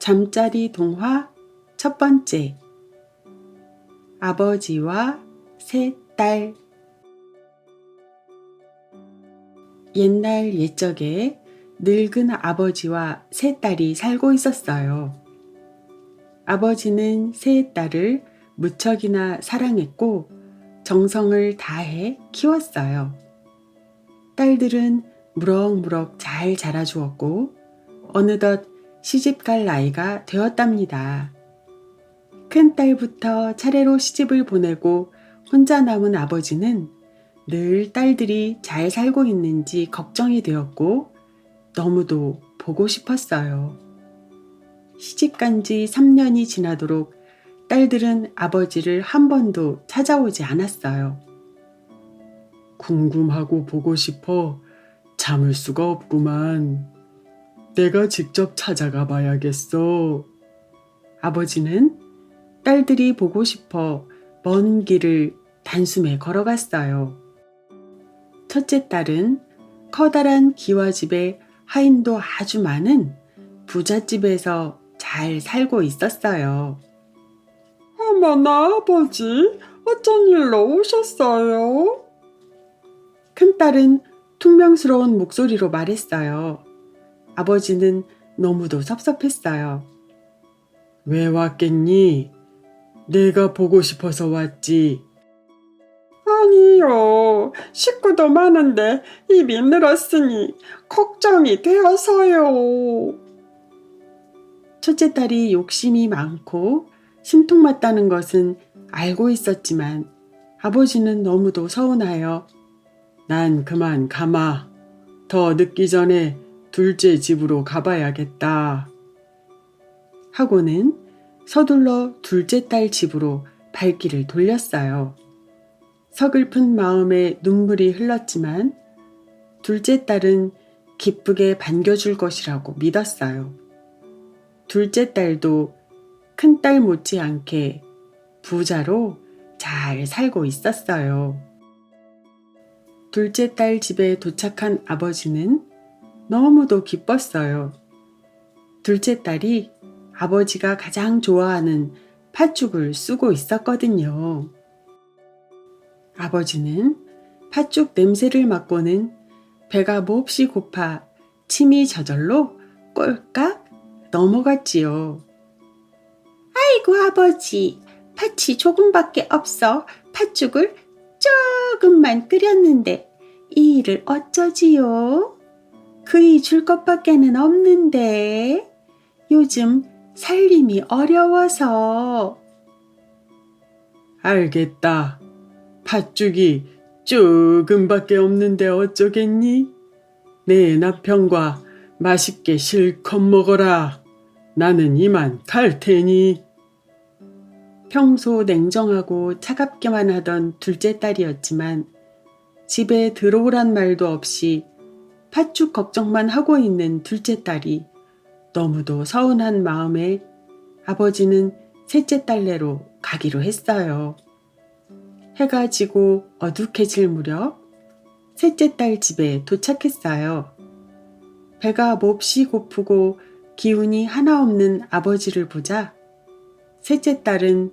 잠자리 동화 첫 번째. 아버지와 세 딸. 옛날 옛적에 늙은 아버지와 세 딸이 살고 있었어요. 아버지는 세 딸을 무척이나 사랑했고 정성을 다해 키웠어요. 딸들은 무럭무럭 잘 자라주었고 어느덧 시집갈 나이가 되었답니다. 큰 딸부터 차례로 시집을 보내고 혼자 남은 아버지는 늘 딸들이 잘 살고 있는지 걱정이 되었고 너무도 보고 싶었어요. 시집간 지 3년이 지나도록 딸들은 아버지를 한 번도 찾아오지 않았어요. 궁금하고 보고 싶어 참을 수가 없구만. 내가 직접 찾아가 봐야겠어. 아버지는 딸들이 보고 싶어 먼 길을 단숨에 걸어갔어요. 첫째 딸은 커다란 기와집에 하인도 아주 많은 부잣집에서 잘 살고 있었어요. 어머나 아버지, 어쩐 일로 오셨어요? 큰딸은 퉁명스러운 목소리로 말했어요. 아버지는 너무도 섭섭했어요. 왜 왔겠니? 내가 보고 싶어서 왔지. 아니요, 식구도 많은데 입이 늘었으니 걱정이 되어서요. 첫째 딸이 욕심이 많고 신통맞다는 것은 알고 있었지만 아버지는 너무도 서운하여 난 그만 가마. 더 늦기 전에 둘째 집으로 가봐야겠다. 하고는 서둘러 둘째 딸 집으로 발길을 돌렸어요. 서글픈 마음에 눈물이 흘렀지만 둘째 딸은 기쁘게 반겨줄 것이라고 믿었어요. 둘째 딸도 큰딸 못지않게 부자로 잘 살고 있었어요. 둘째 딸 집에 도착한 아버지는 너무도 기뻤어요. 둘째 딸이 아버지가 가장 좋아하는 팥죽을 쓰고 있었거든요. 아버지는 팥죽 냄새를 맡고는 배가 몹시 고파 침이 저절로 꼴깍 넘어갔지요. 아이고 아버지, 팥이 조금밖에 없어 팥죽을 조금만 끓였는데 이 일을 어쩌지요? 그이 줄 것밖에는 없는데 요즘 살림이 어려워서. 알겠다. 팥죽이 조금밖에 없는데 어쩌겠니? 내 남편과 맛있게 실컷 먹어라. 나는 이만 갈 테니. 평소 냉정하고 차갑게만 하던 둘째 딸이었지만 집에 들어오란 말도 없이 팥죽 걱정만 하고 있는 둘째 딸이 너무도 서운한 마음에 아버지는 셋째 딸네로 가기로 했어요. 해가 지고 어둑해질 무렵 셋째 딸 집에 도착했어요. 배가 몹시 고프고 기운이 하나 없는 아버지를 보자 셋째 딸은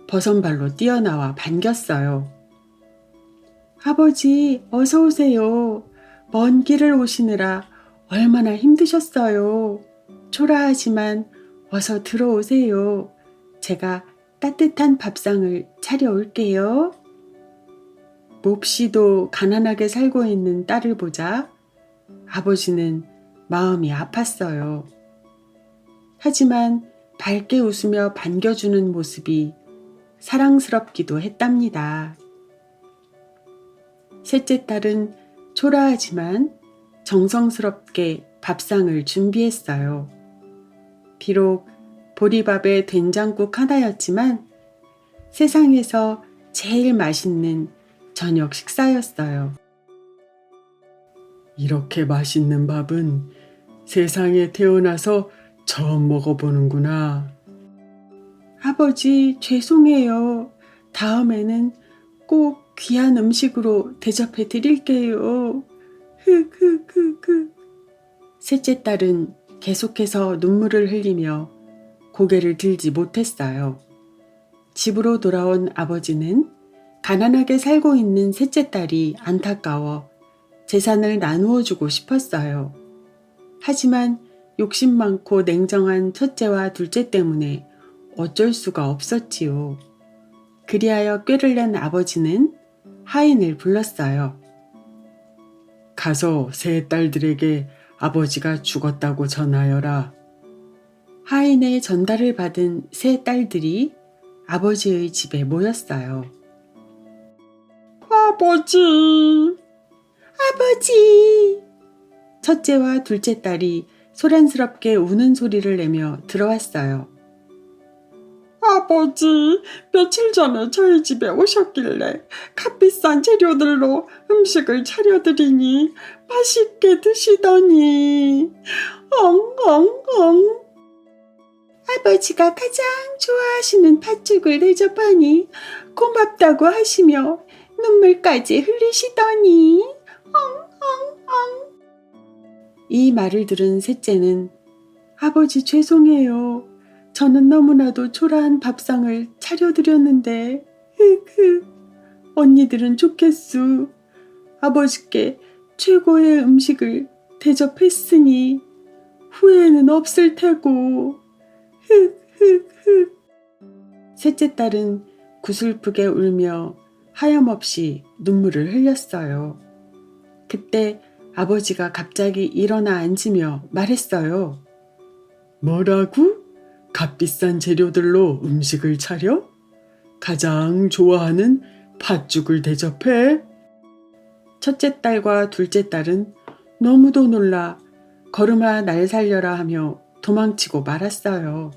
버선발로 뛰어나와 반겼어요. 아버지, 어서 오세요. 먼 길을 오시느라 얼마나 힘드셨어요. 초라하지만 어서 들어오세요. 제가 따뜻한 밥상을 차려올게요. 몹시도 가난하게 살고 있는 딸을 보자 아버지는 마음이 아팠어요. 하지만 밝게 웃으며 반겨주는 모습이 사랑스럽기도 했답니다. 셋째 딸은 초라하지만 정성스럽게 밥상을 준비했어요. 비록 보리밥에 된장국 하나였지만 세상에서 제일 맛있는 저녁 식사였어요. 이렇게 맛있는 밥은 세상에 태어나서 처음 먹어보는구나. 아버지, 죄송해요. 다음에는 꼭 귀한 음식으로 대접해 드릴게요. 흑흑흑흑. 셋째 딸은 계속해서 눈물을 흘리며 고개를 들지 못했어요. 집으로 돌아온 아버지는 가난하게 살고 있는 셋째 딸이 안타까워 재산을 나누어 주고 싶었어요. 하지만 욕심 많고 냉정한 첫째와 둘째 때문에 어쩔 수가 없었지요. 그리하여 꾀를 낸 아버지는 하인을 불렀어요. 가서 세 딸들에게 아버지가 죽었다고 전하여라. 하인의 전달을 받은 세 딸들이 아버지의 집에 모였어요. 아버지, 아버지! 첫째와 둘째 딸이 소란스럽게 우는 소리를 내며 들어왔어요. 아버지, 며칠 전에 저희 집에 오셨길래 값비싼 재료들로 음식을 차려드리니 맛있게 드시더니 엉엉엉. 아버지가 가장 좋아하시는 팥죽을 대접하니 고맙다고 하시며 눈물까지 흘리시더니 엉엉엉. 이 말을 들은 셋째는 아버지 죄송해요. 저는 너무나도 초라한 밥상을 차려드렸는데 흑흑. 언니들은 좋겠수. 아버지께 최고의 음식을 대접했으니 후회는 없을 테고. 흑흑흑. 셋째 딸은 구슬프게 울며 하염없이 눈물을 흘렸어요. 그때 아버지가 갑자기 일어나 앉으며 말했어요. 뭐라고? 값비싼 재료들로 음식을 차려? 가장 좋아하는 팥죽을 대접해? 첫째 딸과 둘째 딸은 너무도 놀라 걸음아 날 살려라 하며 도망치고 말았어요.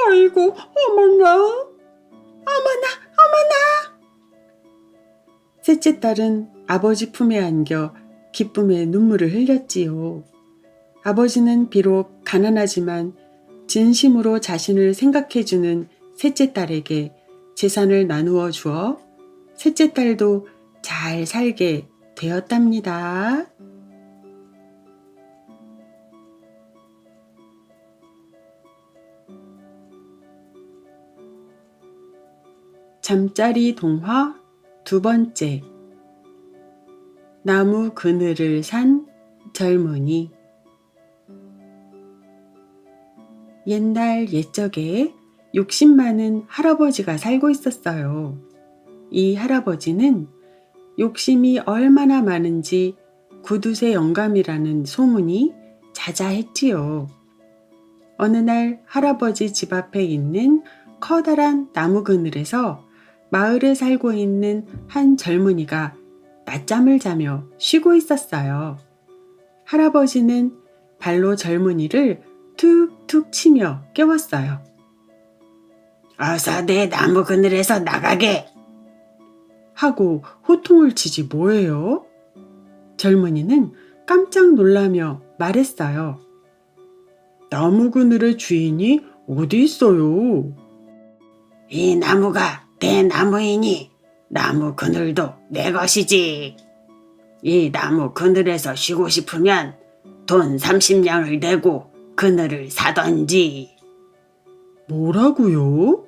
아이고, 어머나. 셋째 딸은 아버지 품에 안겨 기쁨의 눈물을 흘렸지요. 아버지는 비록 가난하지만 진심으로 자신을 생각해주는 셋째 딸에게 재산을 나누어 주어 셋째 딸도 잘 살게 되었답니다. 잠자리 동화 두 번째. 나무 그늘을 산 젊은이. 옛날 옛적에 욕심 많은 할아버지가 살고 있었어요. 이 할아버지는 욕심이 얼마나 많은지 구두쇠 영감이라는 소문이 자자했지요. 어느 날 할아버지 집 앞에 있는 커다란 나무 그늘에서 마을에 살고 있는 한 젊은이가 낮잠을 자며 쉬고 있었어요. 할아버지는 발로 젊은이를 툭툭 치며 깨웠어요. 어서 내 나무 그늘에서 나가게! 하고 호통을 치지 뭐예요? 젊은이는 깜짝 놀라며 말했어요. 나무 그늘의 주인이 어디 있어요? 이 나무가 내 나무이니 나무 그늘도 내 것이지. 이 나무 그늘에서 쉬고 싶으면 돈 30냥을 내고 그늘을 사던지. 뭐라고요?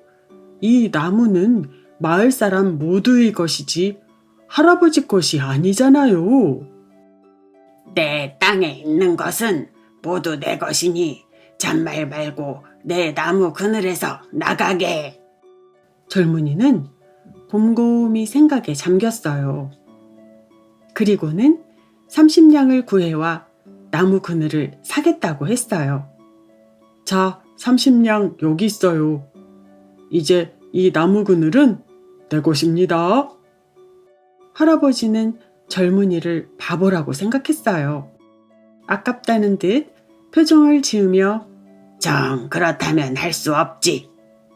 이 나무는 마을 사람 모두의 것이지 할아버지 것이 아니잖아요. 내 땅에 있는 것은 모두 내 것이니 잔말 말고 내 나무 그늘에서 나가게. 젊은이는 곰곰이 생각에 잠겼어요. 그리고는 30냥을 구해와 나무 그늘을 사겠다고 했어요. 자, 30냥 여기 있어요. 이제 이 나무 그늘은 내 것입니다. 할아버지는 젊은이를 바보라고 생각했어요. 아깝다는 듯 표정을 지으며 정 그렇다면 할 수 없지.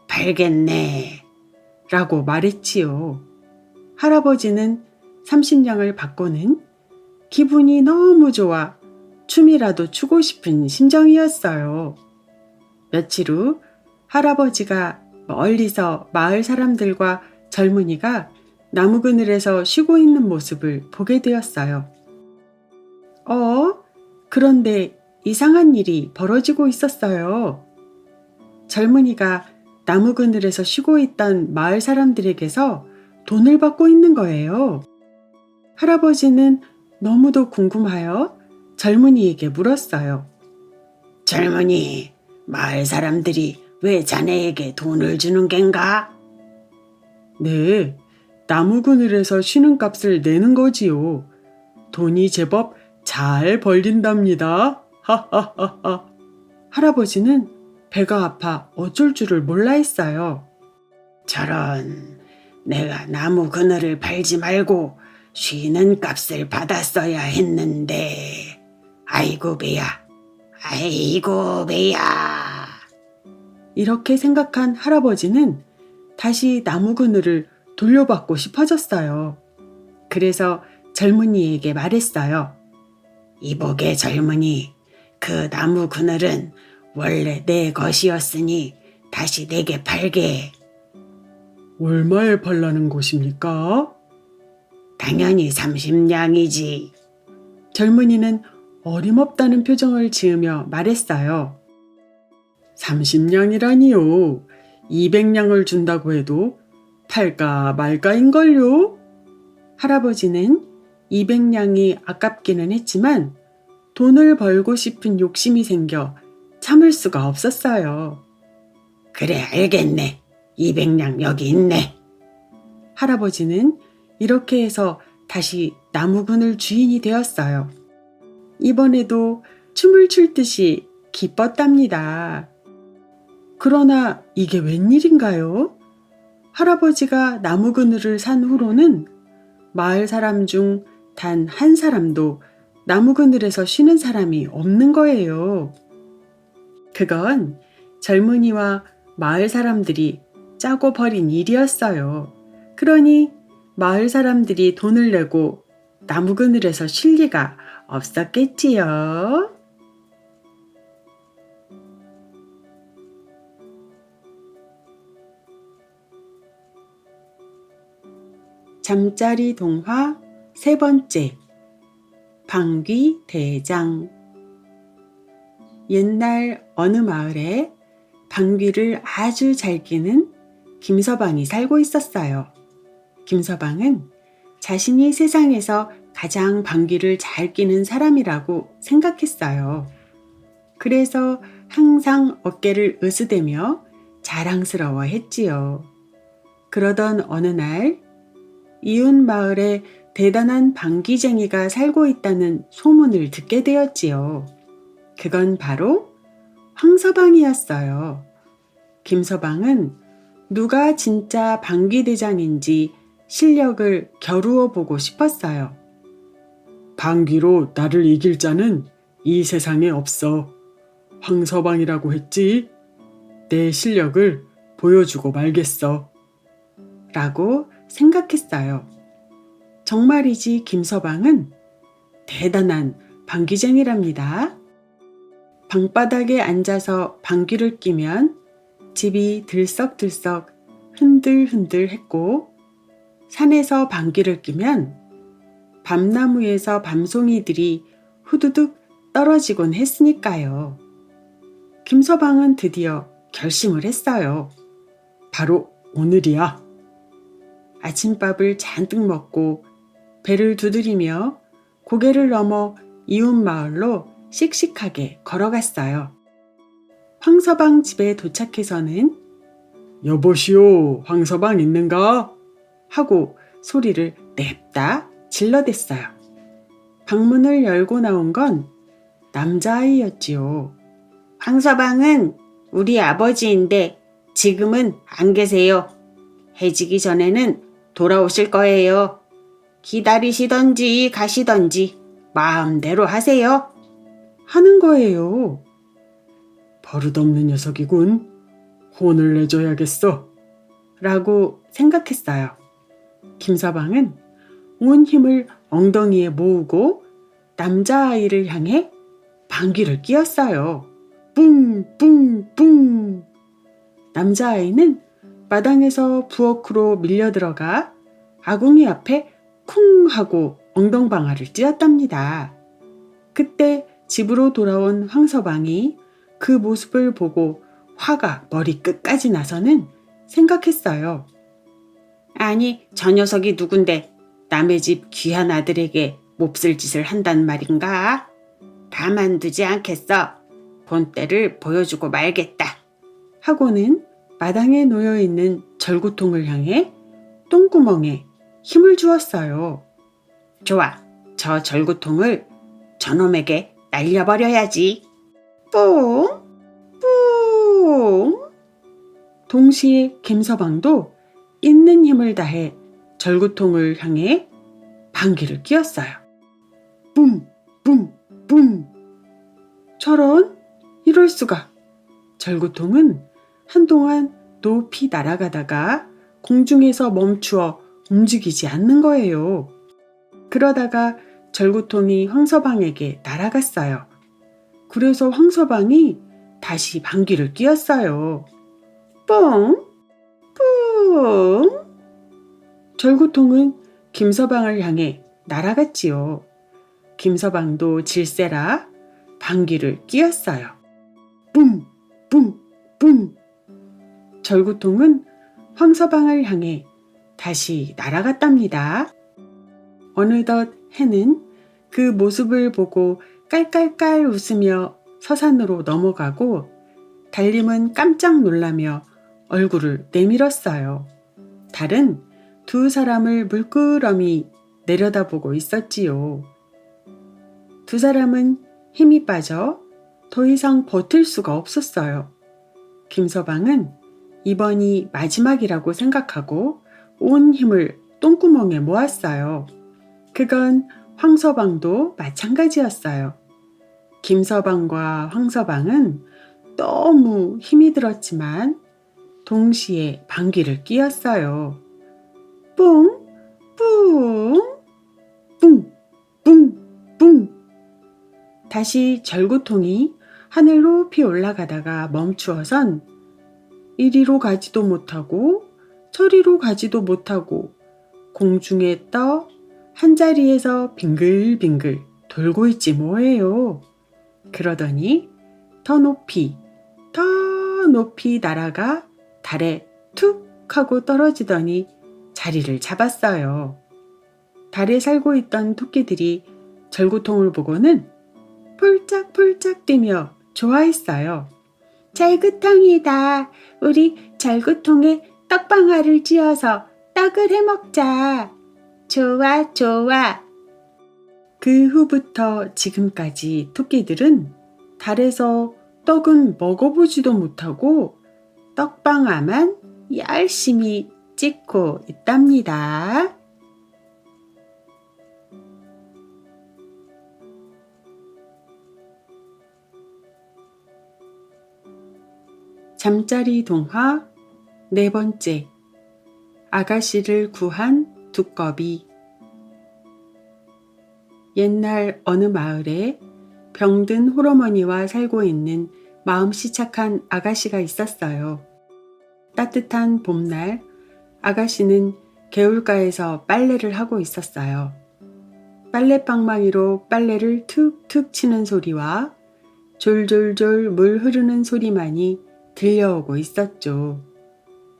팔겠네. 라고 말했지요. 할아버지는 30냥을 받고는 기분이 너무 좋아 춤이라도 추고 싶은 심정이었어요. 며칠 후 할아버지가 멀리서 마을 사람들과 젊은이가 나무 그늘에서 쉬고 있는 모습을 보게 되었어요. 그런데 이상한 일이 벌어지고 있었어요. 젊은이가 나무 그늘에서 쉬고 있던 마을 사람들에게서 돈을 받고 있는 거예요. 할아버지는 너무도 궁금하여 젊은이에게 물었어요. 젊은이, 마을 사람들이 왜 자네에게 돈을 주는 겐가? 네, 나무 그늘에서 쉬는 값을 내는 거지요. 돈이 제법 잘 벌린답니다. 하하하하. 할아버지는 배가 아파 어쩔 줄을 몰라 했어요. 저런, 내가 나무 그늘을 팔지 말고 쉬는 값을 받았어야 했는데. 아이고 배야, 아이고 배야. 이렇게 생각한 할아버지는 다시 나무 그늘을 돌려받고 싶어졌어요. 그래서 젊은이에게 말했어요. 이보게 젊은이, 그 나무 그늘은 원래 내 것이었으니 다시 내게 팔게. 얼마에 팔라는 것입니까? 당연히 30냥이지. 젊은이는 어림없다는 표정을 지으며 말했어요. 30냥이라니요. 200냥을 준다고 해도 팔까 말까인걸요? 할아버지는 200냥이 아깝기는 했지만 돈을 벌고 싶은 욕심이 생겨 참을 수가 없었어요. 그래, 알겠네. 200냥 여기 있네. 할아버지는 이렇게 해서 다시 나무 그늘 주인이 되었어요. 이번에도 춤을 출 듯이 기뻤답니다. 그러나 이게 웬일인가요? 할아버지가 나무 그늘을 산 후로는 마을 사람 중 단 한 사람도 나무 그늘에서 쉬는 사람이 없는 거예요. 그건 젊은이와 마을 사람들이 짜고 벌인 일이었어요. 그러니 마을 사람들이 돈을 내고 나무 그늘에서 쉴 리가 없었겠지요. 잠자리 동화 세 번째. 방귀 대장. 옛날 어느 마을에 방귀를 아주 잘 뀌는 김서방이 살고 있었어요. 김서방은 자신이 세상에서 가장 방귀를 잘 뀌는 사람이라고 생각했어요. 그래서 항상 어깨를 으스대며 자랑스러워 했지요. 그러던 어느 날 이웃 마을에 대단한 방귀쟁이가 살고 있다는 소문을 듣게 되었지요. 그건 바로 황서방이었어요. 김서방은 누가 진짜 방귀대장인지 실력을 겨루어 보고 싶었어요. 방귀로 나를 이길 자는 이 세상에 없어. 황서방이라고 했지? 내 실력을 보여주고 말겠어. 라고 생각했어요. 정말이지 김서방은 대단한 방귀쟁이랍니다. 방바닥에 앉아서 방귀를 뀌면 집이 들썩들썩 흔들흔들 했고, 산에서 방귀를 뀌면 밤나무에서 밤송이들이 후두둑 떨어지곤 했으니까요. 김서방은 드디어 결심을 했어요. 바로 오늘이야. 아침밥을 잔뜩 먹고 배를 두드리며 고개를 넘어 이웃 마을로 씩씩하게 걸어갔어요. 황서방 집에 도착해서는 여보시오, 황서방 있는가? 하고 소리를 냅다 질러댔어요. 방문을 열고 나온 건 남자아이였지요. 황서방은 우리 아버지인데 지금은 안 계세요. 해지기 전에는 돌아오실 거예요. 기다리시던지 가시던지 마음대로 하세요. 하는 거예요. 버릇없는 녀석이군. 혼을 내줘야겠어. 라고 생각했어요. 김서방은 온 힘을 엉덩이에 모으고 남자아이를 향해 방귀를 뀌었어요. 뿡뿡뿡. 남자아이는 마당에서 부엌으로 밀려들어가 아궁이 앞에 쿵 하고 엉덩방아를 찧었답니다. 그때 집으로 돌아온 황서방이 그 모습을 보고 화가 머리 끝까지 나서는 생각했어요. 아니, 저 녀석이 누군데 남의 집 귀한 아들에게 몹쓸 짓을 한단 말인가? 가만두지 않겠어. 본때를 보여주고 말겠다. 하고는 마당에 놓여있는 절구통을 향해 똥구멍에 힘을 주었어요. 좋아, 저 절구통을 저놈에게 날려버려야지. 뿡! 뿡! 동시에 김서방도 있는 힘을 다해 절구통을 향해 방귀를 뀌었어요. 뿜! 뿜! 뿜! 저런! 이럴 수가! 절구통은 한동안 높이 날아가다가 공중에서 멈추어 움직이지 않는 거예요. 그러다가 절구통이 황서방에게 날아갔어요. 그래서 황서방이 다시 방귀를 뀌었어요. 뽕! 뿡! 절구통은 김서방을 향해 날아갔지요. 김서방도 질세라 방귀를 뀌었어요. 뿜! 뿜! 뿜! 절구통은 황서방을 향해 다시 날아갔답니다. 어느덧 해는 그 모습을 보고 깔깔깔 웃으며 서산으로 넘어가고 달림은 깜짝 놀라며 얼굴을 내밀었어요. 달은 두 사람을 물끄러미 내려다보고 있었지요. 두 사람은 힘이 빠져 더 이상 버틸 수가 없었어요. 김서방은 이번이 마지막이라고 생각하고 온 힘을 똥구멍에 모았어요. 그건 황서방도 마찬가지였어요. 김서방과 황서방은 너무 힘이 들었지만 동시에 방귀를 뀌었어요. 뿡! 뿡! 뿡! 뿡! 뿡! 다시 절구통이 하늘 높이 올라가다가 멈추어선 이리로 가지도 못하고 저리로 가지도 못하고 공중에 떠 한자리에서 빙글빙글 돌고 있지 뭐예요. 그러더니 더 높이 날아가 달에 툭 하고 떨어지더니 자리를 잡았어요. 달에 살고 있던 토끼들이 절구통을 보고는 폴짝폴짝 뛰며 좋아했어요. 절구통이다. 우리 절구통에 떡방아를 찧어서 떡을 해먹자. 좋아, 좋아. 그 후부터 지금까지 토끼들은 달에서 떡은 먹어보지도 못하고 떡방아만 열심히 찍고 있답니다. 잠자리 동화 네 번째. 아가씨를 구한 두꺼비. 옛날 어느 마을에 병든 홀어머니와 살고 있는 마음씨 착한 아가씨가 있었어요. 따뜻한 봄날 아가씨는 개울가에서 빨래를 하고 있었어요. 빨래방망이로 빨래를 툭툭 치는 소리와 졸졸졸 물 흐르는 소리만이 들려오고 있었죠.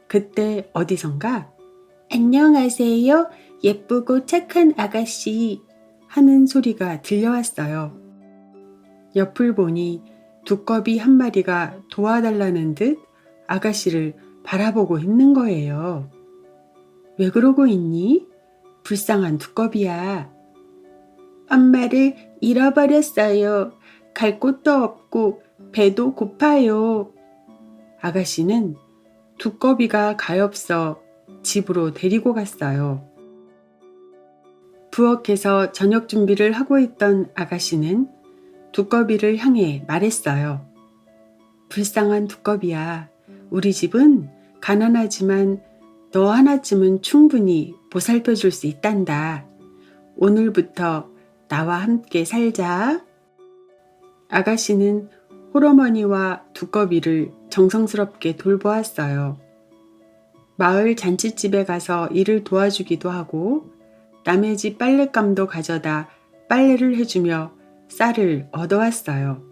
그때 어디선가 안녕하세요, 예쁘고 착한 아가씨 하는 소리가 들려왔어요. 옆을 보니 두꺼비 한 마리가 도와달라는 듯 아가씨를 바라보고 있는 거예요. 왜 그러고 있니? 불쌍한 두꺼비야. 엄마를 잃어버렸어요. 갈 곳도 없고 배도 고파요. 아가씨는 두꺼비가 가엾어 집으로 데리고 갔어요. 부엌에서 저녁 준비를 하고 있던 아가씨는 두꺼비를 향해 말했어요. 불쌍한 두꺼비야, 우리 집은 가난하지만 너 하나쯤은 충분히 보살펴 줄 수 있단다. 오늘부터 나와 함께 살자. 아가씨는 홀어머니와 두꺼비를 정성스럽게 돌보았어요. 마을 잔칫집에 가서 일을 도와주기도 하고 남의 집 빨랫감도 가져다 빨래를 해주며 쌀을 얻어왔어요.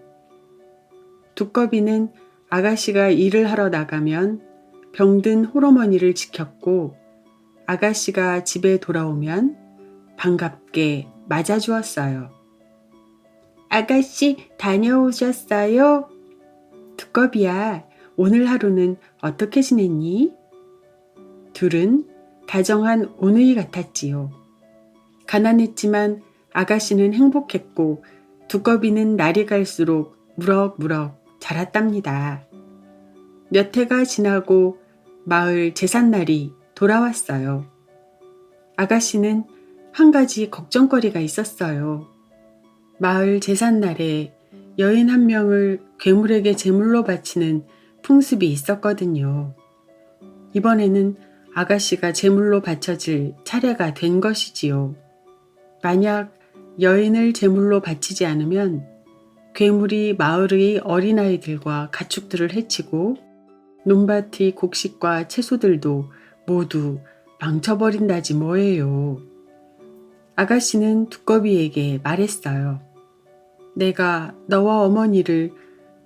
두꺼비는 아가씨가 일을 하러 나가면 병든 홀어머니를 지켰고 아가씨가 집에 돌아오면 반갑게 맞아주었어요. 아가씨 다녀오셨어요? 두꺼비야, 오늘 하루는 어떻게 지냈니? 둘은 다정한 오누이 같았지요. 가난했지만 아가씨는 행복했고 두꺼비는 날이 갈수록 무럭무럭 자랐답니다. 몇 해가 지나고 마을 제삿날이 돌아왔어요. 아가씨는 한 가지 걱정거리가 있었어요. 마을 제삿날에 여인 한 명을 괴물에게 제물로 바치는 풍습이 있었거든요. 이번에는 아가씨가 제물로 바쳐질 차례가 된 것이지요. 만약 여인을 제물로 바치지 않으면 괴물이 마을의 어린아이들과 가축들을 해치고 논밭의 곡식과 채소들도 모두 망쳐버린다지 뭐예요. 아가씨는 두꺼비에게 말했어요. 내가 너와 어머니를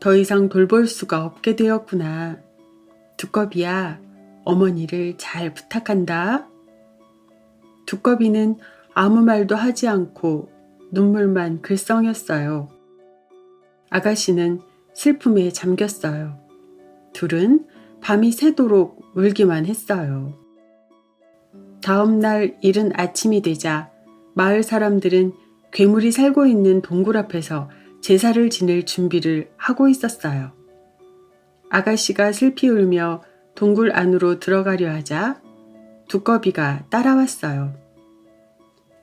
더 이상 돌볼 수가 없게 되었구나. 두꺼비야, 어머니를 잘 부탁한다. 두꺼비는 아무 말도 하지 않고 눈물만 글썽였어요. 아가씨는 슬픔에 잠겼어요. 둘은 밤이 새도록 울기만 했어요. 다음 날 이른 아침이 되자 마을 사람들은 괴물이 살고 있는 동굴 앞에서 제사를 지낼 준비를 하고 있었어요. 아가씨가 슬피 울며 동굴 안으로 들어가려 하자 두꺼비가 따라왔어요.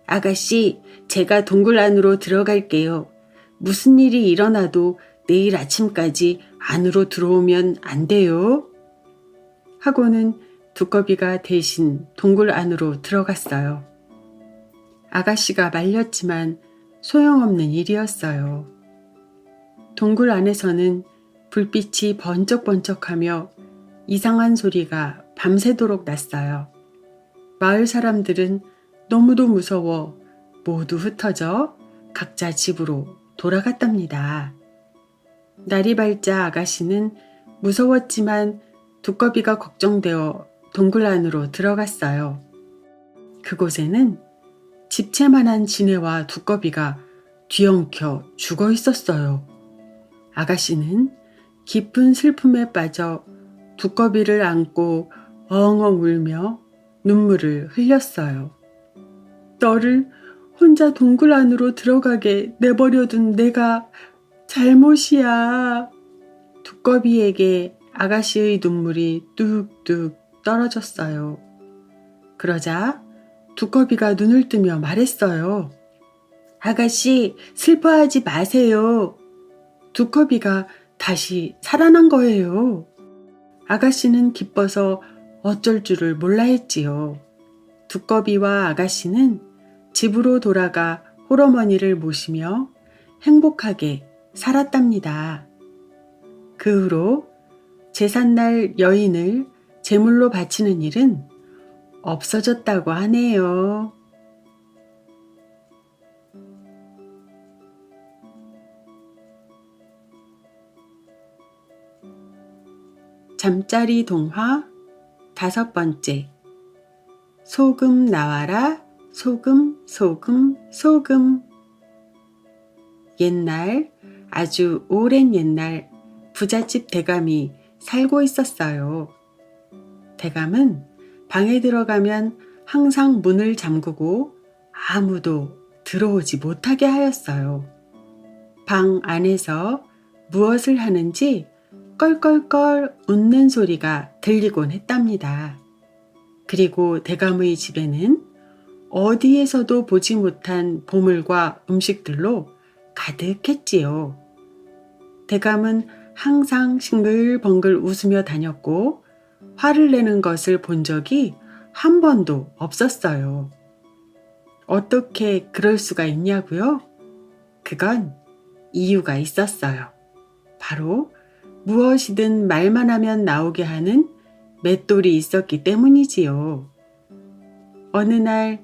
아가씨, 제가 동굴 안으로 들어갈게요. 무슨 일이 일어나도 내일 아침까지 안으로 들어오면 안 돼요. 하고는 두꺼비가 대신 동굴 안으로 들어갔어요. 아가씨가 말렸지만 소용없는 일이었어요. 동굴 안에서는 불빛이 번쩍번쩍하며 이상한 소리가 밤새도록 났어요. 마을 사람들은 너무도 무서워 모두 흩어져 각자 집으로 돌아갔답니다. 날이 밝자 아가씨는 무서웠지만 두꺼비가 걱정되어 동굴 안으로 들어갔어요. 그곳에는 집채만한 지네와 두꺼비가 뒤엉켜 죽어 있었어요. 아가씨는 깊은 슬픔에 빠져 두꺼비를 안고 엉엉 울며 눈물을 흘렸어요. 너를 혼자 동굴 안으로 들어가게 내버려둔 내가 잘못이야. 두꺼비에게 아가씨의 눈물이 뚝뚝 떨어졌어요. 그러자 두꺼비가 눈을 뜨며 말했어요. 아가씨, 슬퍼하지 마세요. 두꺼비가 다시 살아난 거예요. 아가씨는 기뻐서 어쩔 줄을 몰라 했지요. 두꺼비와 아가씨는 집으로 돌아가 홀어머니를 모시며 행복하게 살았답니다. 그 후로 제삿날 여인을 제물로 바치는 일은 없어졌다고 하네요. 잠자리 동화 5번째. 소금 나와라 소금 소금 소금. 옛날, 아주 오랜 옛날 부잣집 대감이 살고 있었어요. 대감은 방에 들어가면 항상 문을 잠그고 아무도 들어오지 못하게 하였어요. 방 안에서 무엇을 하는지 껄껄껄 웃는 소리가 들리곤 했답니다. 그리고 대감의 집에는 어디에서도 보지 못한 보물과 음식들로 가득했지요. 대감은 항상 싱글벙글 웃으며 다녔고 화를 내는 것을 본 적이 한 번도 없었어요. 어떻게 그럴 수가 있냐고요? 그건 이유가 있었어요. 바로 무엇이든 말만 하면 나오게 하는 맷돌이 있었기 때문이지요. 어느 날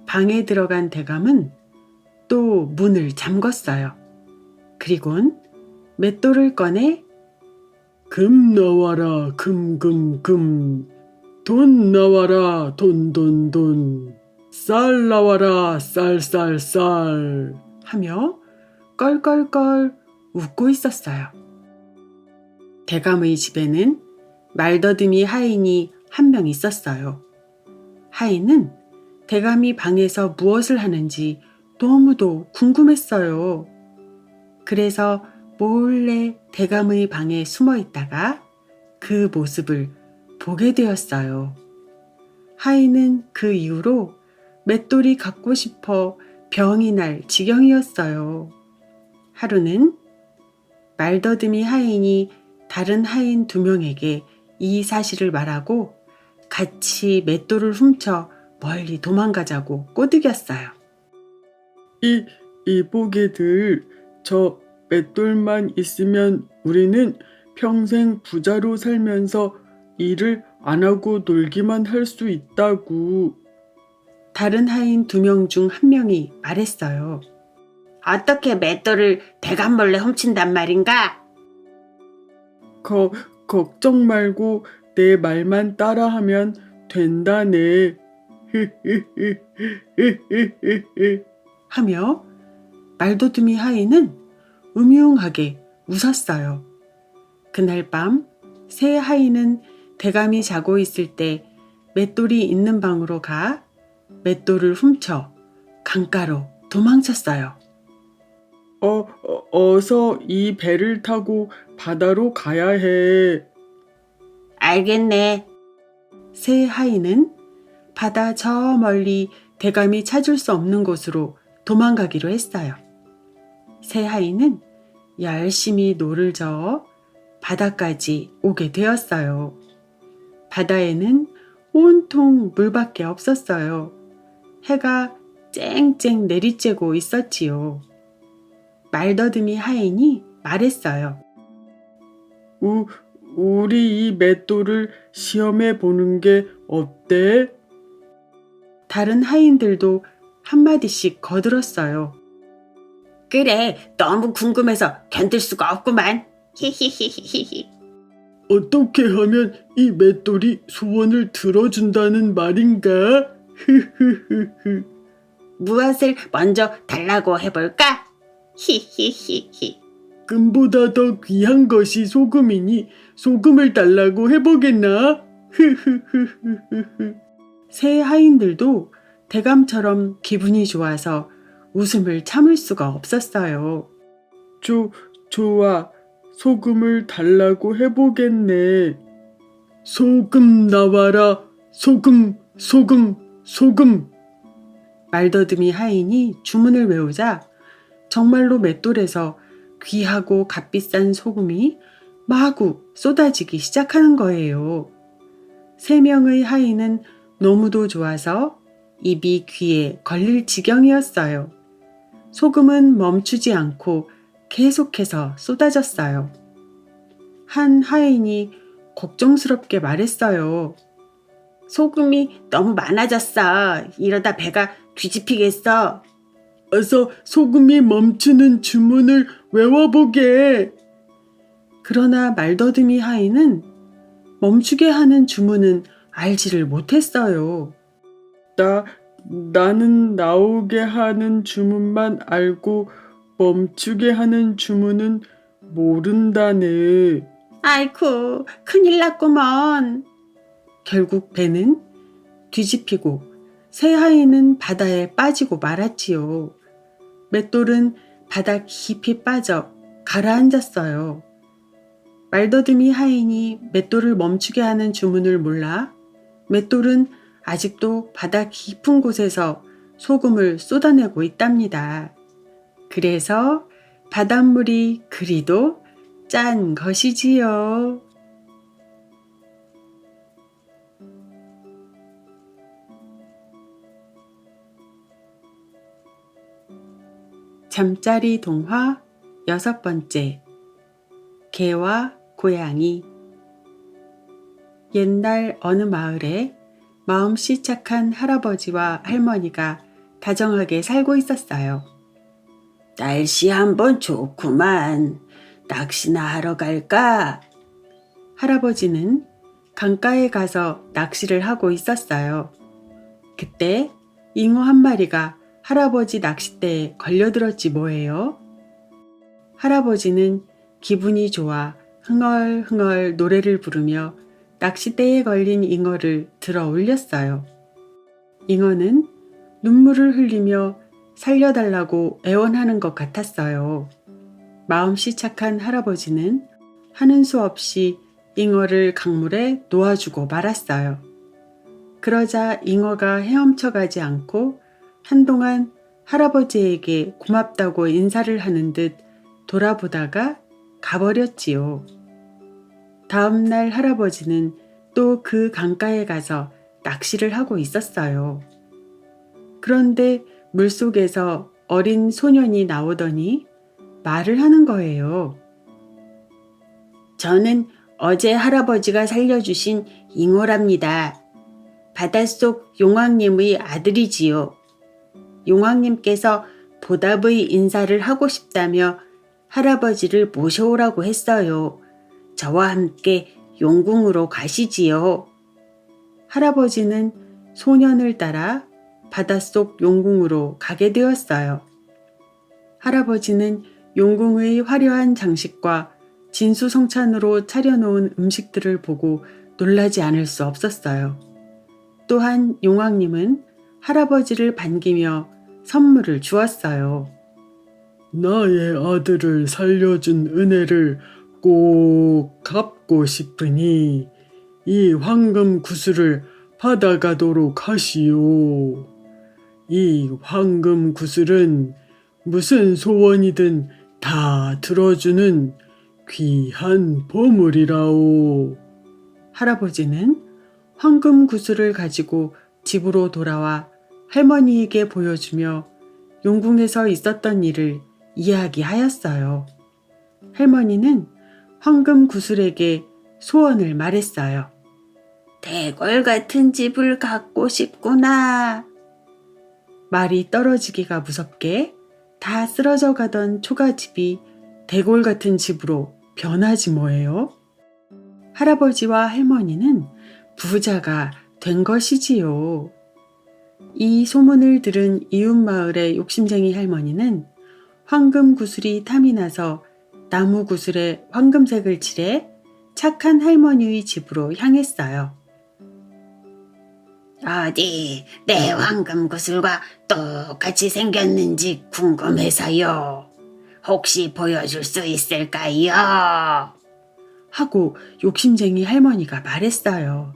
방에 들어간 대감은 또 문을 잠궜어요. 그리곤 맷돌을 꺼내 금 나와라 금 돈 나와라 돈 쌀 나와라 쌀 하며 껄껄껄 웃고 있었어요. 대감의 집에는 말더듬이 하인이 한 명 있었어요. 하인은 대감이 방에서 무엇을 하는지 너무도 궁금했어요. 그래서 몰래 대감의 방에 숨어 있다가 그 모습을 보게 되었어요. 하인은 그 이후로 맷돌이 갖고 싶어 병이 날 지경이었어요. 하루는 말더듬이 하인이 다른 하인 2명에게 이 사실을 말하고 같이 맷돌을 훔쳐 멀리 도망가자고 꼬드겼어요. 이 보게들 저 맷돌만 있으면 우리는 평생 부자로 살면서 일을 안 하고 놀기만 할 수 있다고. 다른 하인 2명 중 1명이 말했어요. 어떻게 맷돌을 대감 몰래 훔친단 말인가? 걱정 말고 내 말만 따라하면 된다네. 하며 말더듬이 하인은 음흉하게 웃었어요. 그날 밤 새 하인은 대감이 자고 있을 때 맷돌이 있는 방으로 가 맷돌을 훔쳐 강가로 도망쳤어요. 어서 이 배를 타고 바다로 가야 해. 알겠네. 새 하인은 바다 저 멀리 대감이 찾을 수 없는 곳으로 도망가기로 했어요. 새 하인은 열심히 노를 저어 바다까지 오게 되었어요. 바다에는 온통 물밖에 없었어요. 해가 쨍쨍 내리쬐고 있었지요. 말더듬이 하인이 말했어요. 우리 이 맷돌을 시험해 보는 게 어때? 다른 하인들도 한마디씩 거들었어요. 그래, 너무 궁금해서 견딜 수가 없구만. 히히히히히. 어떻게 하면 이 맷돌이 소원을 들어준다는 말인가? 무엇을 먼저 달라고 해볼까? 히히히히. 금보다 더 귀한 것이 소금이니 소금을 달라고 해보겠나? 새 하인들도 대감처럼 기분이 좋아서 웃음을 참을 수가 없었어요. 좋아. 소금을 달라고 해보겠네. 소금 나와라. 소금. 말더듬이 하인이 주문을 외우자 정말로 맷돌에서 귀하고 값비싼 소금이 마구 쏟아지기 시작하는 거예요. 3명의 하인은 너무도 좋아서 입이 귀에 걸릴 지경이었어요. 소금은 멈추지 않고 계속해서 쏟아졌어요. 한 하인이 걱정스럽게 말했어요. 소금이 너무 많아졌어. 이러다 배가 뒤집히겠어. 어서 소금이 멈추는 주문을 외워보게. 그러나 말더듬이 하인은 멈추게 하는 주문은 알지를 못했어요. 나는 나오게 하는 주문만 알고 멈추게 하는 주문은 모른다네. 아이쿠, 큰일 났구먼. 결국 배는 뒤집히고 새 하인은 바다에 빠지고 말았지요. 맷돌은 바다 깊이 빠져 가라앉았어요. 말더듬이 하인이 맷돌을 멈추게 하는 주문을 몰라 맷돌은 아직도 바다 깊은 곳에서 소금을 쏟아내고 있답니다. 그래서 바닷물이 그리도 짠 것이지요. 잠자리 동화 6번째. 개와 고양이. 옛날 어느 마을에 마음씨 착한 할아버지와 할머니가 다정하게 살고 있었어요. 날씨 한번 좋구만. 낚시나 하러 갈까? 할아버지는 강가에 가서 낚시를 하고 있었어요. 그때 잉어 한 마리가 할아버지 낚싯대에 걸려들었지 뭐예요. 할아버지는 기분이 좋아 흥얼흥얼 노래를 부르며 낚싯대에 걸린 잉어를 들어 올렸어요. 잉어는 눈물을 흘리며 살려달라고 애원하는 것 같았어요. 마음씨 착한 할아버지는 하는 수 없이 잉어를 강물에 놓아주고 말았어요. 그러자 잉어가 헤엄쳐 가지 않고 한동안 할아버지에게 고맙다고 인사를 하는 듯 돌아보다가 가버렸지요. 다음 날 할아버지는 또 그 강가에 가서 낚시를 하고 있었어요. 그런데 물속에서 어린 소년이 나오더니 말을 하는 거예요. 저는 어제 할아버지가 살려주신 잉어랍니다. 바닷속 용왕님의 아들이지요. 용왕님께서 보답의 인사를 하고 싶다며 할아버지를 모셔오라고 했어요. 저와 함께 용궁으로 가시지요. 할아버지는 소년을 따라 바닷속 용궁으로 가게 되었어요. 할아버지는 용궁의 화려한 장식과 진수성찬으로 차려놓은 음식들을 보고 놀라지 않을 수 없었어요. 또한 용왕님은 할아버지를 반기며 선물을 주었어요. 나의 아들을 살려준 은혜를 꼭 갚고 싶으니 이 황금 구슬을 받아가도록 하시오. 이 황금 구슬은 무슨 소원이든 다 들어주는 귀한 보물이라오. 할아버지는 황금 구슬을 가지고 집으로 돌아와 할머니에게 보여주며 용궁에서 있었던 일을 이야기하였어요. 할머니는 황금 구슬에게 소원을 말했어요. 대궐 같은 집을 갖고 싶구나. 말이 떨어지기가 무섭게 다 쓰러져 가던 초가집이 대골 같은 집으로 변하지 뭐예요. 할아버지와 할머니는 부자가 된 것이지요. 이 소문을 들은 이웃마을의 욕심쟁이 할머니는 황금 구슬이 탐이 나서 나무 구슬에 황금색을 칠해 착한 할머니의 집으로 향했어요. 어디 내 황금 구슬과 똑같이 생겼는지 궁금해서요. 혹시 보여줄 수 있을까요? 하고 욕심쟁이 할머니가 말했어요.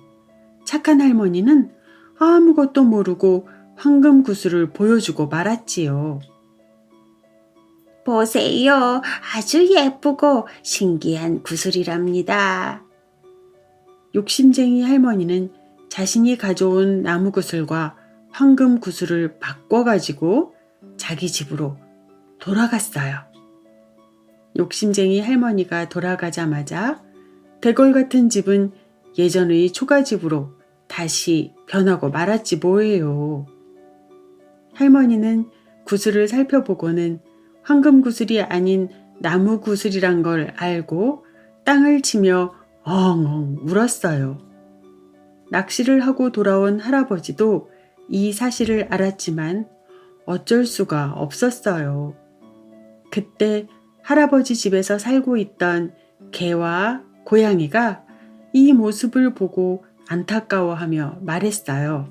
착한 할머니는 아무것도 모르고 황금 구슬을 보여주고 말았지요. 보세요. 아주 예쁘고 신기한 구슬이랍니다. 욕심쟁이 할머니는 자신이 가져온 나무 구슬과 황금 구슬을 바꿔가지고 자기 집으로 돌아갔어요. 욕심쟁이 할머니가 돌아가자마자 대궐 같은 집은 예전의 초가집으로 다시 변하고 말았지 뭐예요. 할머니는 구슬을 살펴보고는 황금 구슬이 아닌 나무 구슬이란 걸 알고 땅을 치며 엉엉 울었어요. 낚시를 하고 돌아온 할아버지도 이 사실을 알았지만 어쩔 수가 없었어요. 그때 할아버지 집에서 살고 있던 개와 고양이가 이 모습을 보고 안타까워하며 말했어요.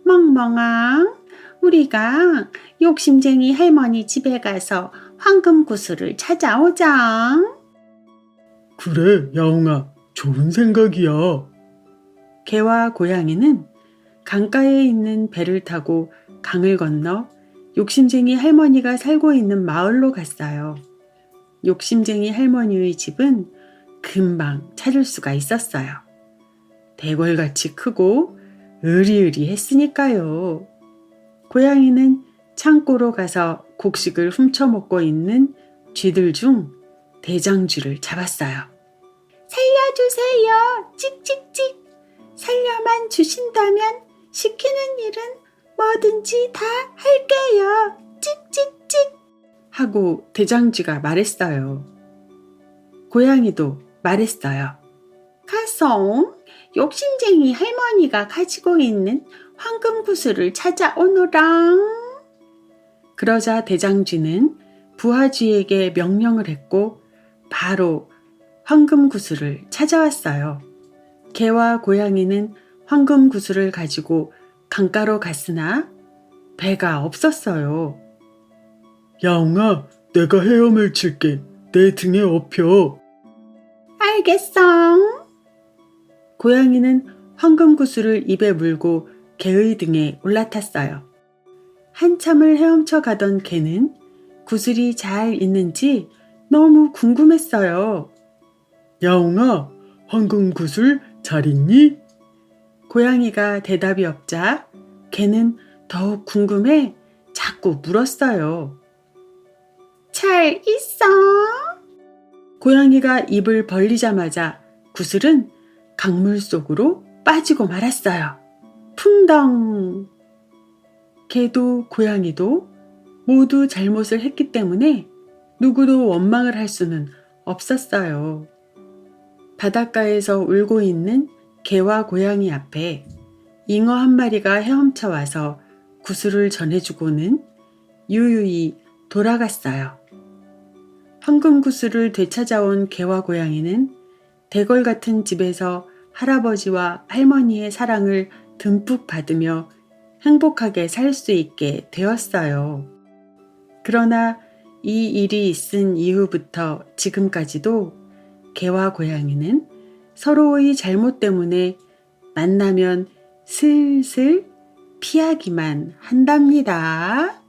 멍멍아, 우리가 욕심쟁이 할머니 집에 가서 황금 구슬을 찾아오자. 그래, 야옹아, 좋은 생각이야. 개와 고양이는 강가에 있는 배를 타고 강을 건너 욕심쟁이 할머니가 살고 있는 마을로 갔어요. 욕심쟁이 할머니의 집은 금방 찾을 수가 있었어요. 대궐같이 크고 으리으리했으니까요. 고양이는 창고로 가서 곡식을 훔쳐먹고 있는 쥐들 중 대장쥐를 잡았어요. 살려주세요. 찍찍찍. 살려만 주신다면 시키는 일은 뭐든지 다 할게요. 찍찍찍. 하고 대장쥐가 말했어요. 고양이도 말했어요. 가송, 욕심쟁이 할머니가 가지고 있는 황금구슬을 찾아오너라. 그러자 대장쥐는 부하쥐에게 명령을 했고 바로 황금구슬을 찾아왔어요. 개와 고양이는 황금구슬을 가지고 강가로 갔으나 배가 없었어요. 야옹아, 내가 헤엄을 칠게. 내 등에 업혀. 알겠어. 고양이는 황금구슬을 입에 물고 개의 등에 올라탔어요. 한참을 헤엄쳐 가던 개는 구슬이 잘 있는지 너무 궁금했어요. 야옹아, 황금 구슬 잘 있니? 고양이가 대답이 없자 개는 더욱 궁금해 자꾸 물었어요. 잘 있어. 고양이가 입을 벌리자마자 구슬은 강물 속으로 빠지고 말았어요. 풍덩! 개도 고양이도 모두 잘못을 했기 때문에 누구도 원망을 할 수는 없었어요. 바닷가에서 울고 있는 개와 고양이 앞에 잉어 한 마리가 헤엄쳐 와서 구슬을 전해주고는 유유히 돌아갔어요. 황금구슬을 되찾아온 개와 고양이는 대궐 같은 집에서 할아버지와 할머니의 사랑을 듬뿍 받으며 행복하게 살 수 있게 되었어요. 그러나 이 일이 있은 이후부터 지금까지도 개와 고양이는 서로의 잘못 때문에 만나면 슬슬 피하기만 한답니다.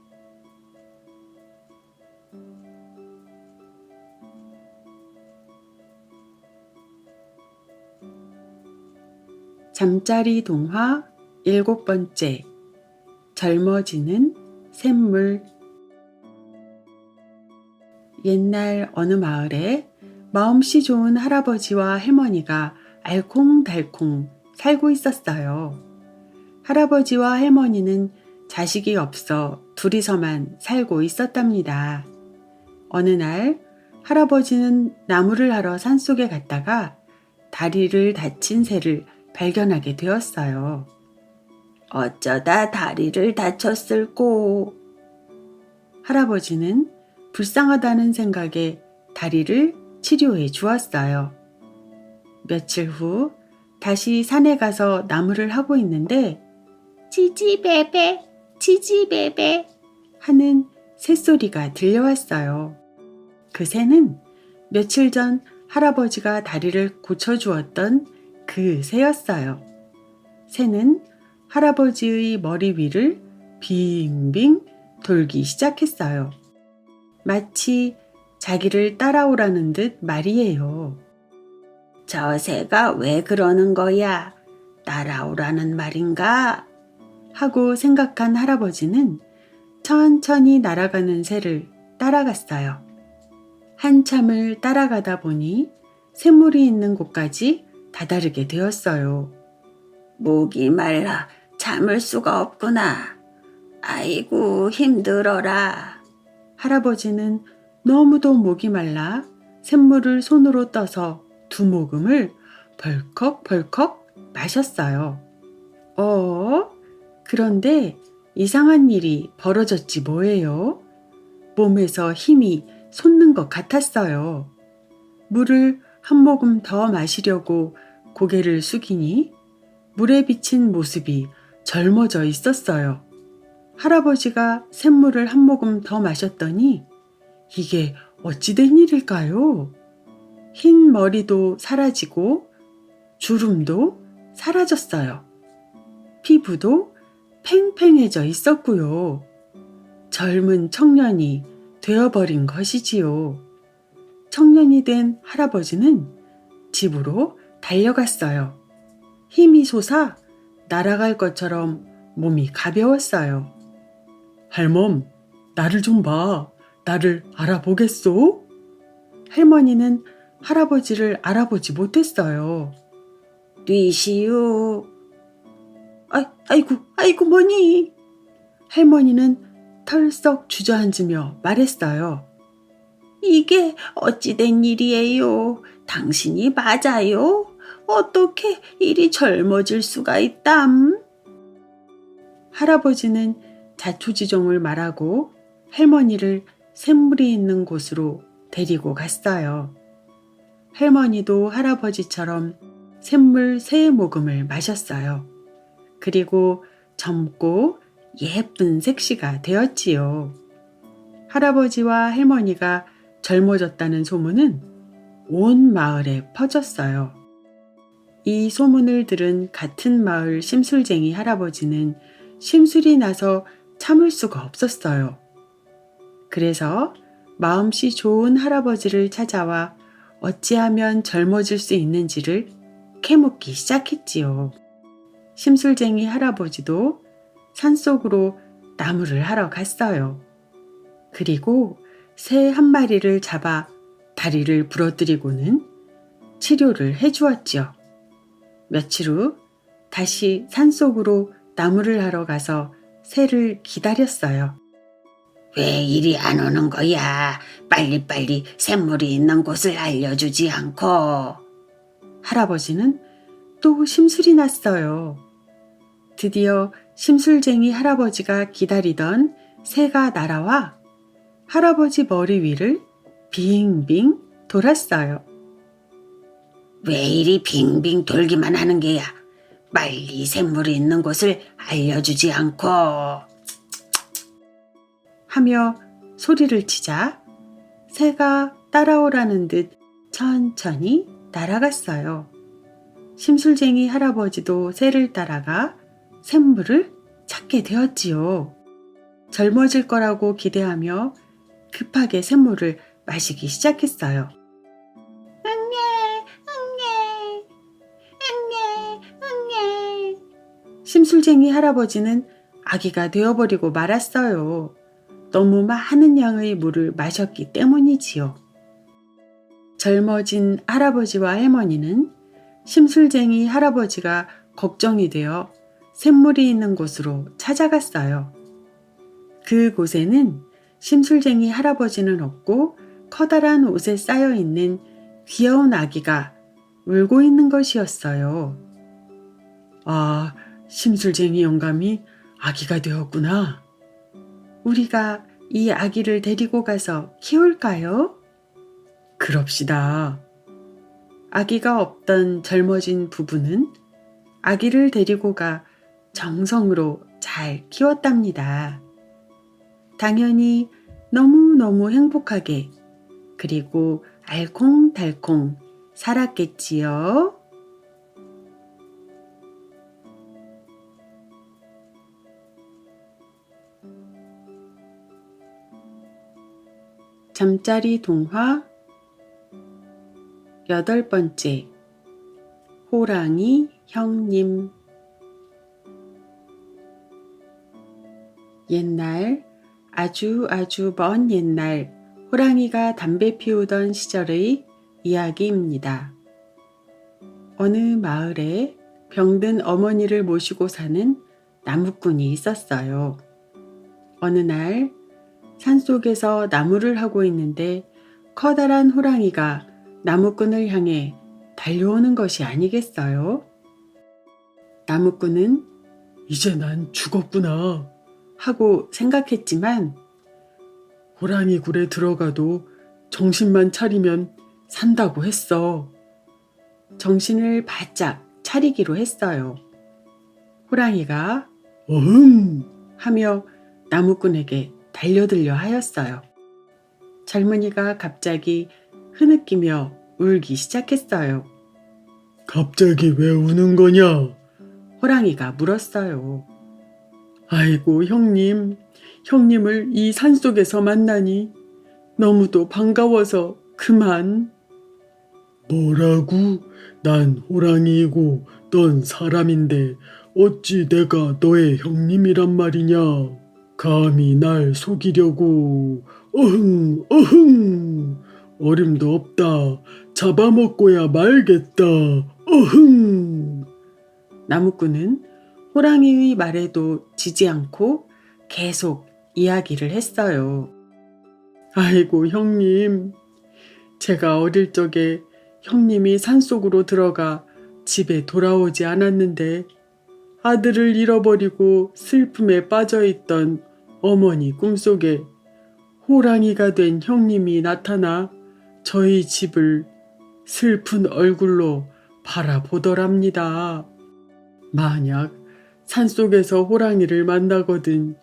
잠자리 동화 7번째 젊어지는 샘물. 옛날 어느 마을에 마음씨 좋은 할아버지와 할머니가 알콩달콩 살고 있었어요. 할아버지와 할머니는 자식이 없어 둘이서만 살고 있었답니다. 어느 날 할아버지는 나무를 하러 산속에 갔다가 다리를 다친 새를 발견하게 되었어요. 어쩌다 다리를 다쳤을꼬. 할아버지는 불쌍하다는 생각에 다리를 치료해 주었어요. 며칠 후 다시 산에 가서 나무를 하고 있는데 지지배배, 지지배배. 하는 새소리가 들려왔어요. 그 새는 며칠 전 할아버지가 다리를 고쳐주었던 그 새였어요. 새는 할아버지의 머리 위를 빙빙 돌기 시작했어요. 마치 자기를 따라오라는 듯 말이에요. 저 새가 왜 그러는 거야? 따라오라는 말인가? 하고 생각한 할아버지는 천천히 날아가는 새를 따라갔어요. 한참을 따라가다 보니 샘물이 있는 곳까지 다다르게 되었어요. 목이 말라 참을 수가 없구나. 아이고 힘들어라. 할아버지는 너무도 목이 말라 샘물을 손으로 떠서 두 모금을 벌컥벌컥 마셨어요. 그런데 이상한 일이 벌어졌지 뭐예요? 몸에서 힘이 솟는 것 같았어요. 물을 한 모금 더 마시려고 고개를 숙이니 물에 비친 모습이 젊어져 있었어요. 할아버지가 샘물을 한 모금 더 마셨더니 이게 어찌 된 일일까요? 흰 머리도 사라지고 주름도 사라졌어요. 피부도 팽팽해져 있었고요. 젊은 청년이 되어버린 것이지요. 청년이 된 할아버지는 집으로 달려갔어요. 힘이 솟아 날아갈 것처럼 몸이 가벼웠어요. 할멈, 나를 좀 봐. 나를 알아보겠소? 할머니는 할아버지를 알아보지 못했어요. 뉘시우. 아이고 뭐니? 할머니는 털썩 주저앉으며 말했어요. 이게 어찌 된 일이에요? 당신이 맞아요? 어떻게 이리 젊어질 수가 있담? 할아버지는 자초지종을 말하고 할머니를 샘물이 있는 곳으로 데리고 갔어요. 할머니도 할아버지처럼 샘물 3모금을 마셨어요. 그리고 젊고 예쁜 색시가 되었지요. 할아버지와 할머니가 젊어졌다는 소문은 온 마을에 퍼졌어요. 이 소문을 들은 같은 마을 심술쟁이 할아버지는 심술이 나서 참을 수가 없었어요. 그래서 마음씨 좋은 할아버지를 찾아와 어찌하면 젊어질 수 있는지를 캐묻기 시작했지요. 심술쟁이 할아버지도 산속으로 나무를 하러 갔어요. 그리고 새 한 마리를 잡아 다리를 부러뜨리고는 치료를 해주었지요. 며칠 후 다시 산속으로 나무를 하러 가서 새를 기다렸어요. 왜 이리 안 오는 거야? 빨리빨리 샘물이 있는 곳을 알려주지 않고. 할아버지는 또 심술이 났어요. 드디어 심술쟁이 할아버지가 기다리던 새가 날아와 할아버지 머리 위를 빙빙 돌았어요. 왜 이리 빙빙 돌기만 하는 게야? 빨리 샘물이 있는 곳을 알려주지 않고. 하며 소리를 치자 새가 따라오라는 듯 천천히 날아갔어요. 심술쟁이 할아버지도 새를 따라가 샘물을 찾게 되었지요. 젊어질 거라고 기대하며 급하게 샘물을 마시기 시작했어요. 심술쟁이 할아버지는 아기가 되어버리고 말았어요. 너무 많은 양의 물을 마셨기 때문이지요. 젊어진 할아버지와 할머니는 심술쟁이 할아버지가 걱정이 되어 샘물이 있는 곳으로 찾아갔어요. 그곳에는 심술쟁이 할아버지는 없고 커다란 옷에 쌓여 있는 귀여운 아기가 울고 있는 것이었어요. 아, 심술쟁이 영감이 아기가 되었구나. 우리가 이 아기를 데리고 가서 키울까요? 그럽시다. 아기가 없던 젊어진 부부는 아기를 데리고 가 정성으로 잘 키웠답니다. 당연히 너무너무 행복하게 그리고 알콩달콩 살았겠지요. 잠자리 동화 8번째 호랑이 형님. 옛날 아주 먼 옛날 호랑이가 담배 피우던 시절의 이야기입니다. 어느 마을에 병든 어머니를 모시고 사는 나무꾼이 있었어요. 어느 날 산속에서 나무를 하고 있는데 커다란 호랑이가 나무꾼을 향해 달려오는 것이 아니겠어요? 나무꾼은 이제 난 죽었구나. 하고 생각했지만 호랑이 굴에 들어가도 정신만 차리면 산다고 했어. 정신을 바짝 차리기로 했어요. 호랑이가 어흥! 하며 나무꾼에게 달려들려 하였어요. 젊은이가 갑자기 흐느끼며 울기 시작했어요. 갑자기 왜 우는 거냐? 호랑이가 물었어요. 아이고 형님을 이 산속에서 만나니 너무도 반가워서 그만. 뭐라고? 난 호랑이이고 넌 사람인데 어찌 내가 너의 형님이란 말이냐? 감히 날 속이려고. 어흥 어림도 없다. 잡아먹고야 말겠다. 어흥. 나무꾼은 호랑이의 말에도 지지 않고 계속 이야기를 했어요. 아이고 형님, 제가 어릴 적에 형님이 산속으로 들어가 집에 돌아오지 않았는데 아들을 잃어버리고 슬픔에 빠져있던 어머니 꿈속에 호랑이가 된 형님이 나타나 저희 집을 슬픈 얼굴로 바라보더랍니다. 만약 산속에서 호랑이를 만나거든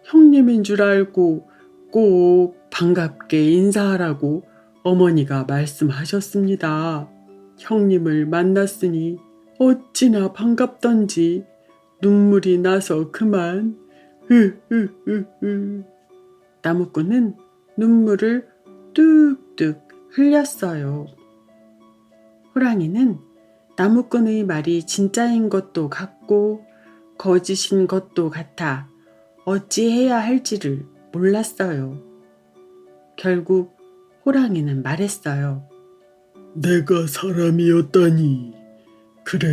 형님인 줄 알고 꼭 반갑게 인사하라고 어머니가 말씀하셨습니다. 형님을 만났으니 어찌나 반갑던지 눈물이 나서 그만. 나무꾼은 눈물을 뚝뚝 흘렸어요. 호랑이는 나무꾼의 말이 진짜인 것도 같고 거짓인 것도 같아 어찌해야 할지를 몰랐어요. 결국 호랑이는 말했어요. 내가 사람이었다니. 그래,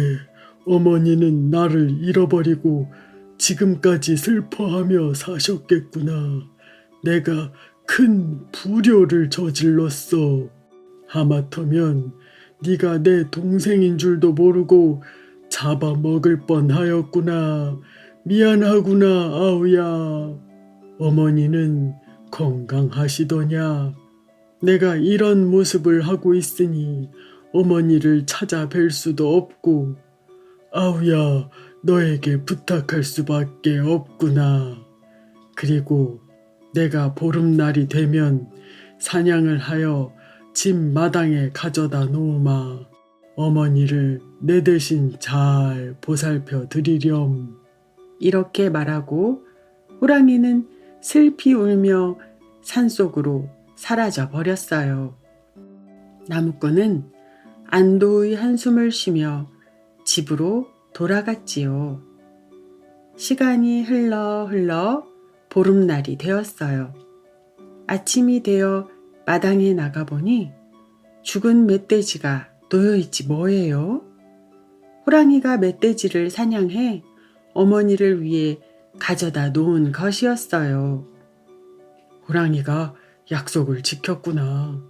어머니는 나를 잃어버리고 지금까지 슬퍼하며 사셨겠구나. 내가 큰 불효를 저질렀어. 하마터면 네가 내 동생인 줄도 모르고 잡아먹을 뻔하였구나. 미안하구나, 아우야. 어머니는 건강하시더냐? 내가 이런 모습을 하고 있으니 어머니를 찾아뵐 수도 없고, 아우야, 너에게 부탁할 수밖에 없구나. 그리고 내가 보름날이 되면 사냥을 하여 집 마당에 가져다 놓으마. 어머니를 내 대신 잘 보살펴 드리렴. 이렇게 말하고 호랑이는 슬피 울며 산속으로 사라져 버렸어요. 나무꾼은 안도의 한숨을 쉬며 집으로 돌아갔지요. 시간이 흘러 보름날이 되었어요. 아침이 되어 마당에 나가보니 죽은 멧돼지가 놓여있지 뭐예요? 호랑이가 멧돼지를 사냥해 어머니를 위해 가져다 놓은 것이었어요. 호랑이가 약속을 지켰구나.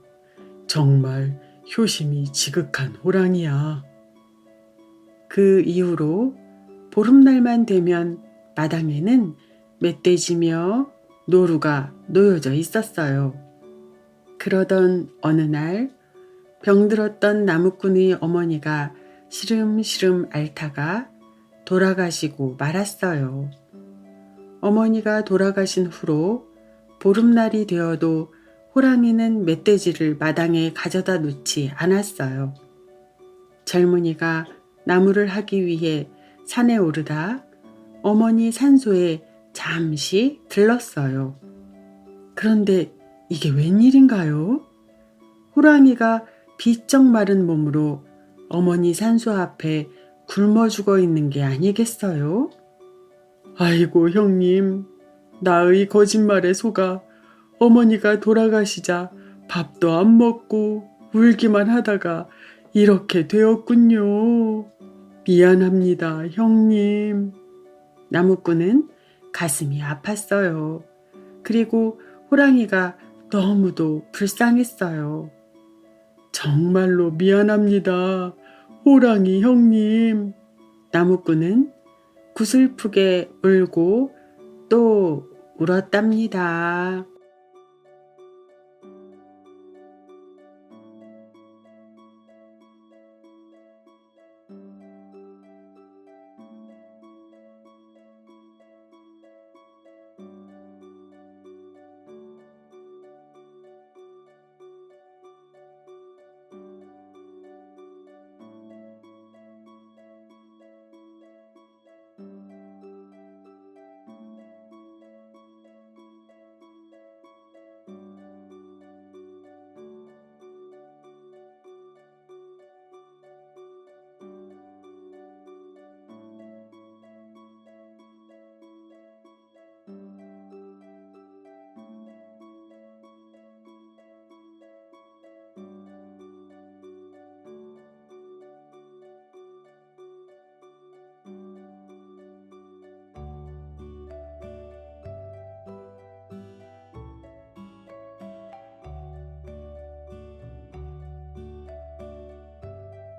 정말 효심이 지극한 호랑이야. 그 이후로 보름날만 되면 마당에는 멧돼지며 노루가 놓여져 있었어요. 그러던 어느 날 병들었던 나무꾼의 어머니가 시름시름 앓다가 돌아가시고 말았어요. 어머니가 돌아가신 후로 보름날이 되어도 호랑이는 멧돼지를 마당에 가져다 놓지 않았어요. 젊은이가 나무를 하기 위해 산에 오르다 어머니 산소에 잠시 들렀어요. 그런데 이게 웬일인가요? 호랑이가 비쩍 마른 몸으로 어머니 산소 앞에 굶어 죽어 있는 게 아니겠어요? 아이고 형님, 나의 거짓말에 속아 어머니가 돌아가시자 밥도 안 먹고 울기만 하다가 이렇게 되었군요. 미안합니다, 형님. 나무꾼은 가슴이 아팠어요. 그리고 호랑이가 너무도 불쌍했어요. 정말로 미안합니다, 호랑이 형님. 나무꾼은 구슬프게 울고 또 울었답니다.